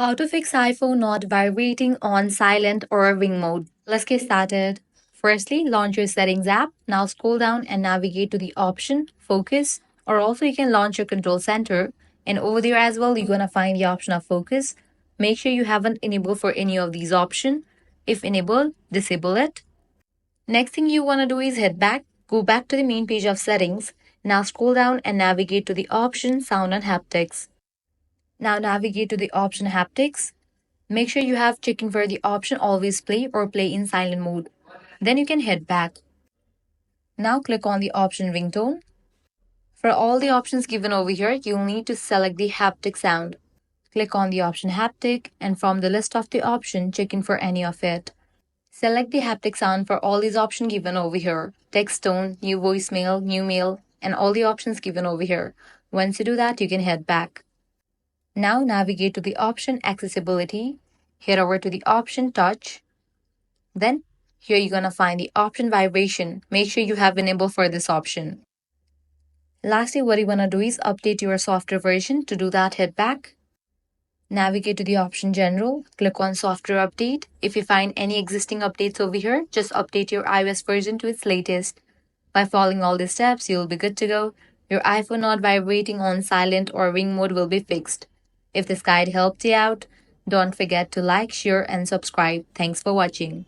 How to fix iPhone not vibrating on silent or ring mode. Let's get started. Firstly, launch your settings app. Now scroll down and navigate to the option focus, or also you can launch your control center. And over there as well, you're gonna find the option of focus. Make sure you haven't enabled for any of these options. If enabled, disable it. Next thing you wanna do is head back, go back to the main page of settings. Now scroll down and navigate to the option sound and haptics. Now navigate to the option haptics. Make sure you have checking for the option always play or play in silent mode. Then you can head back. Now click on the option ringtone. For all the options given over here, you'll need to select the haptic sound. Click on the option haptic and from the list of the option, check in for any of it. Select the haptic sound for all these options given over here. Text tone, new voicemail, new mail, and all the options given over here. Once you do that, you can head back. Now navigate to the option accessibility. Head over to the option touch. Then here you're going to find the option vibration. Make sure you have enabled for this option. Lastly, what you want to do is update your software version. To do that, head back. Navigate to the option general. Click on software update. If you find any existing updates over here, just update your iOS version to its latest. By following all these steps, you'll be good to go. Your iPhone not vibrating on silent or ring mode will be fixed. If this guide helped you out, don't forget to like, share, and subscribe. Thanks for watching.